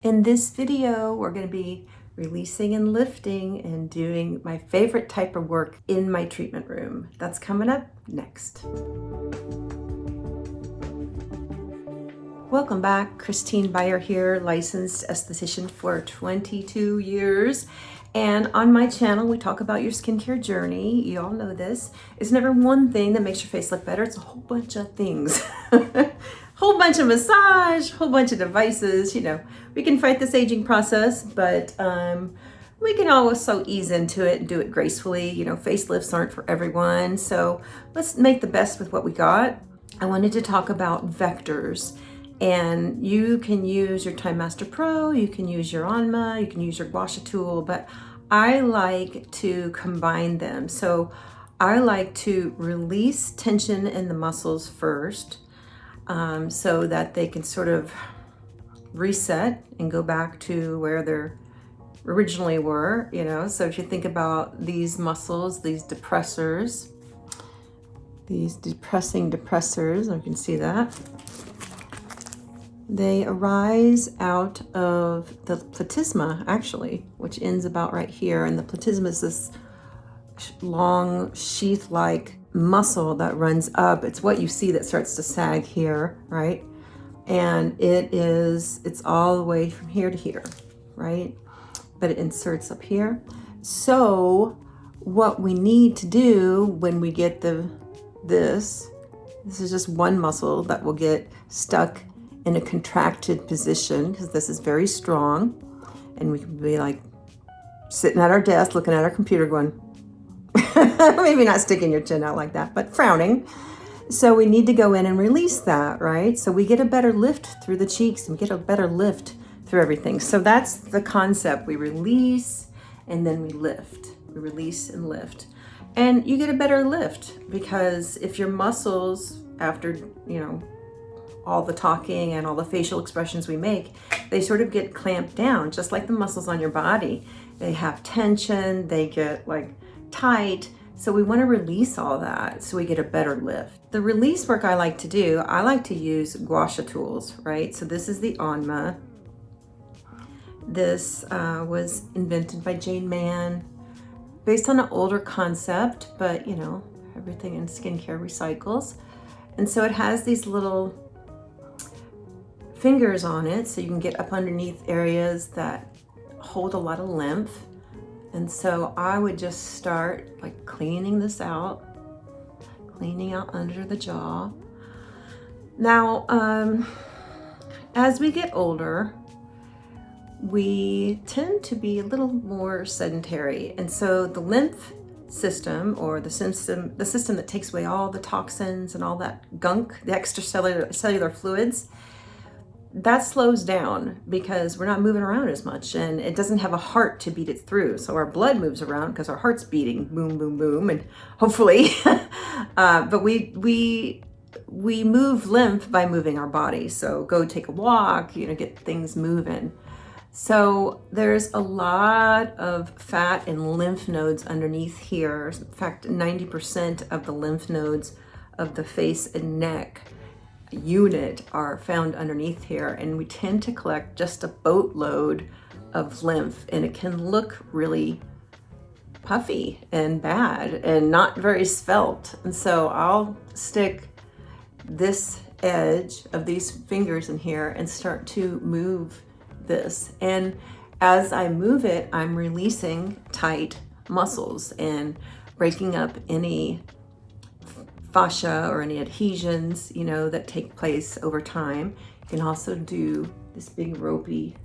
In this video, we're going to be releasing and lifting and doing my favorite type of work in my treatment room. That's coming up next. Welcome back. Christine Byer here, licensed esthetician for 22 years. And on my channel, we talk about your skincare journey. You all know this. It's never one thing that makes your face look better. It's a whole bunch of things. Whole bunch of massage, whole bunch of devices. You know, we can fight this aging process, but we can also ease into it and do it gracefully. You know, facelifts aren't for everyone. So let's make the best with what we got. I wanted to talk about vectors. And you can use your Time Master Pro, you can use your Onma, you can use your Gua Sha tool, but I like to combine them. So I like to release tension in the muscles first, so that they can sort of reset and go back to where they originally were, you know. So if you think about these muscles, these depressors, these depressing depressors, you can see that. They arise out of the platysma, actually, which ends about right here. And the platysma is this long sheath-like muscle that runs up. It's what you see that starts to sag here, right? And it's all the way from here to here, right? But it inserts up here. So what we need to do when we get this is just one muscle that will get stuck in a contracted position, because this is very strong, and we can be like sitting at our desk looking at our computer going maybe not sticking your chin out like that, but frowning. So we need to go in and release that, right? So we get a better lift through the cheeks and we get a better lift through everything. So that's the concept. We release and then we lift. We release and lift, and you get a better lift, because if your muscles, after all the talking and all the facial expressions we make, they sort of get clamped down, just like the muscles on your body. They have tension, they get like tight. So we want to release all that so we get a better lift. The release work I like to do, I like to use Gua Sha tools, right? So this is the Onma. This was invented by Jane Mann, based on an older concept, but you know, everything in skincare recycles. And so it has these little fingers on it, so you can get up underneath areas that hold a lot of lymph. And so I would just start like cleaning this out, cleaning out under the jaw. Now, as we get older, we tend to be a little more sedentary. And so the lymph system, or the system that takes away all the toxins and all that gunk, the extracellular fluids, that slows down because we're not moving around as much, and it doesn't have a heart to beat it through. So our blood moves around because our heart's beating, boom, boom, boom, and hopefully, but we move lymph by moving our body. So go take a walk, get things moving. So there's a lot of fat and lymph nodes underneath here. In fact, 90% of the lymph nodes of the face and neck unit are found underneath here, and we tend to collect just a boatload of lymph, and it can look really puffy and bad and not very svelte. And so I'll stick this edge of these fingers in here and start to move this, and as I move it, I'm releasing tight muscles and breaking up any fascia or any adhesions, that take place over time. You can also do this big ropey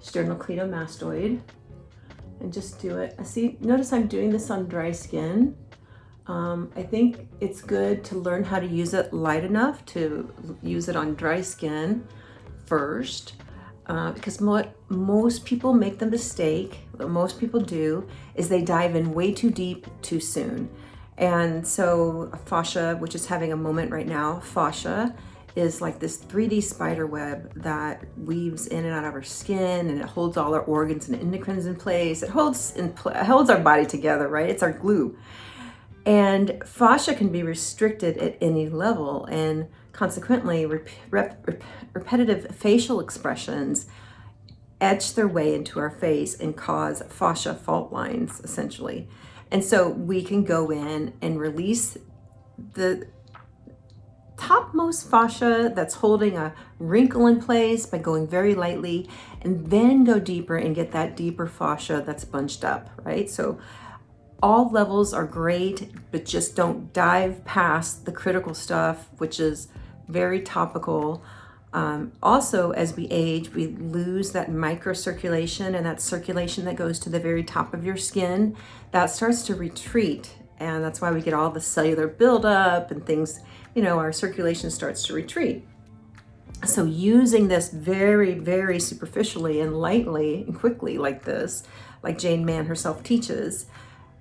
sternocleidomastoid and just do it. Notice I'm doing this on dry skin. I think it's good to learn how to use it light enough to use it on dry skin first, because most people make the mistake, what most people do is they dive in way too deep too soon. And so a fascia, which is having a moment right now, fascia is like this 3D spider web that weaves in and out of our skin, and it holds all our organs and endocrines in place. It holds our body together, right? It's our glue. And fascia can be restricted at any level, and consequently repetitive facial expressions etch their way into our face and cause fascia fault lines, essentially. And so we can go in and release the topmost fascia that's holding a wrinkle in place by going very lightly, and then go deeper and get that deeper fascia that's bunched up, right? So all levels are great, but just don't dive past the critical stuff, which is very topical. Also, as we age, we lose that microcirculation, and that circulation that goes to the very top of your skin, that starts to retreat. And that's why we get all the cellular buildup and things, our circulation starts to retreat. So using this very, very superficially and lightly and quickly like this, like Jane Mann herself teaches,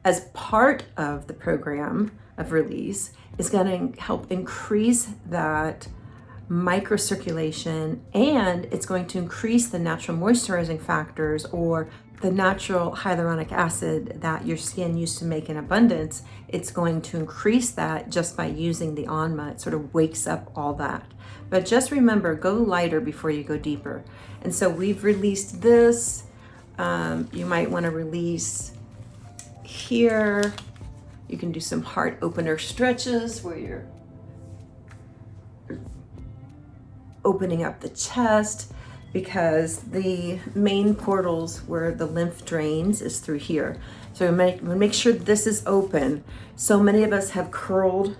as part of the program of release, is going to help increase that microcirculation, and it's going to increase the natural moisturizing factors, or the natural hyaluronic acid that your skin used to make in abundance. It's going to increase that just by using the Anma. It sort of wakes up all that. But just remember, go lighter before you go deeper. And so we've released this. You might want to release here. You can do some heart opener stretches where you're opening up the chest, because the main portals where the lymph drains is through here. So make sure this is open. So many of us have curled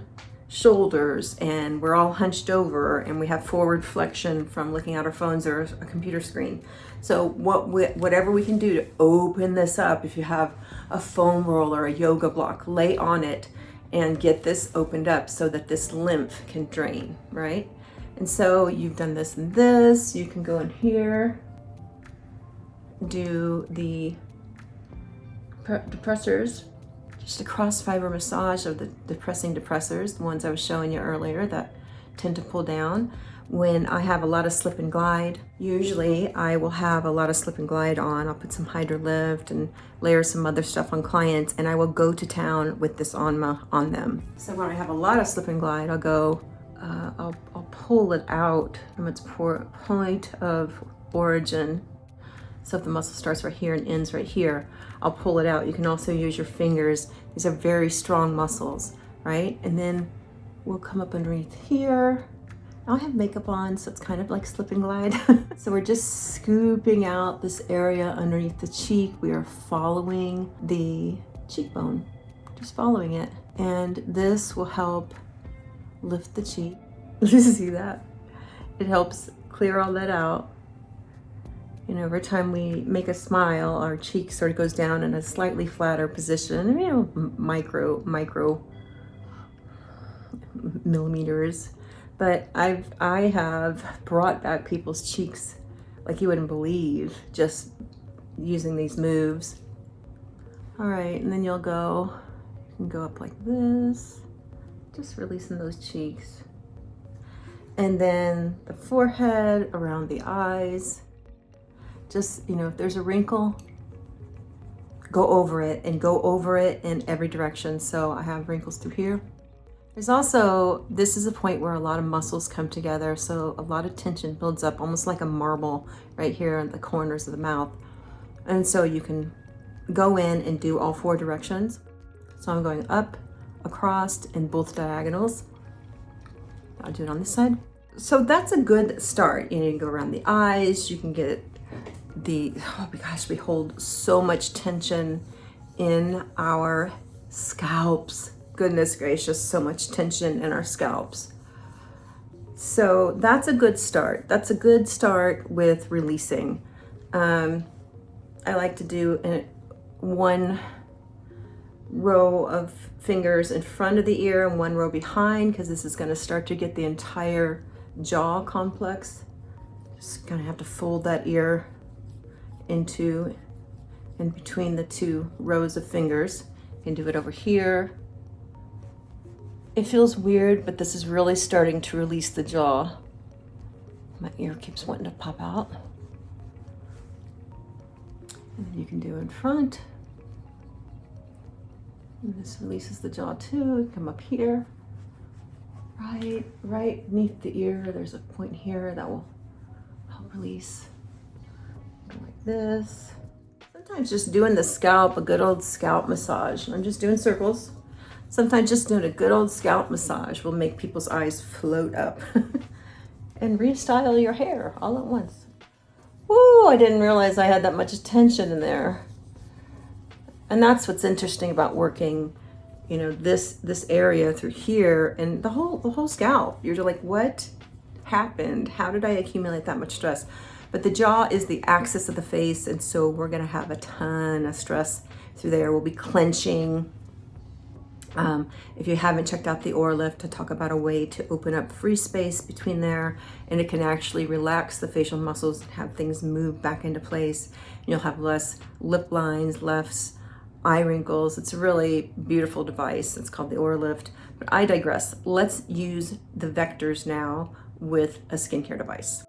shoulders and we're all hunched over, and we have forward flexion from looking at our phones or a computer screen. So whatever we can do to open this up, if you have a foam roll or a yoga block, lay on it and get this opened up so that this lymph can drain, right? And so you've done this and this. You can go in here, do the depressors, just a cross fiber massage of the depressing depressors, the ones I was showing you earlier that tend to pull down. When I have a lot of slip and glide, usually I will have a lot of slip and glide on. I'll put some Hydrolift and layer some other stuff on clients, and I will go to town with this Anma on them. So when I have a lot of slip and glide, I'll go, I'll pull it out from its point of origin. So if the muscle starts right here and ends right here, I'll pull it out. You can also use your fingers. These are very strong muscles, right? And then we'll come up underneath here. I have makeup on, so it's kind of like slip and glide. So we're just scooping out this area underneath the cheek. We are following the cheekbone, just following it. And this will help lift the cheek. You see that? It helps clear all that out. Every time we make a smile, our cheek sort of goes down in a slightly flatter position, micro millimeters. But I have brought back people's cheeks like you wouldn't believe, just using these moves. All right, and then you can go up like this, just releasing those cheeks. And then the forehead, around the eyes. Just, if there's a wrinkle, go over it, and go over it in every direction. So I have wrinkles through here. There's also, this is a point where a lot of muscles come together. So a lot of tension builds up, almost like a marble right here in the corners of the mouth. And so you can go in and do all four directions. So I'm going up, across, and both diagonals. I'll do it on this side. So that's a good start. You can go around the eyes, you can get oh my gosh, we hold so much tension in our scalps. Goodness gracious, so much tension in our scalps. So that's a good start. That's a good start with releasing. I like to do one row of fingers in front of the ear and one row behind, because this is going to start to get the entire jaw complex. Just going to have to fold that ear into and between the two rows of fingers. You can do it over here. It feels weird, but this is really starting to release the jaw. My ear keeps wanting to pop out. And then you can do in front. And this releases the jaw too. Come up here. Right beneath the ear, there's a point here that will help release. Go like this. Sometimes just doing the scalp, a good old scalp massage. I'm just doing circles. Sometimes just doing a good old scalp massage will make people's eyes float up and restyle your hair all at once. Woo, I didn't realize I had that much tension in there. And that's what's interesting about working, you know, this area through here and the whole scalp. You're just like, what happened? How did I accumulate that much stress? But the jaw is the axis of the face, and so we're gonna have a ton of stress through there. We'll be clenching. If you haven't checked out the aura lift, to talk about a way to open up free space between there, and it can actually relax the facial muscles and have things move back into place. You'll have less lip lines, less eye wrinkles. It's a really beautiful device. It's called the aura lift. But I digress. Let's use the vectors now with a skincare device.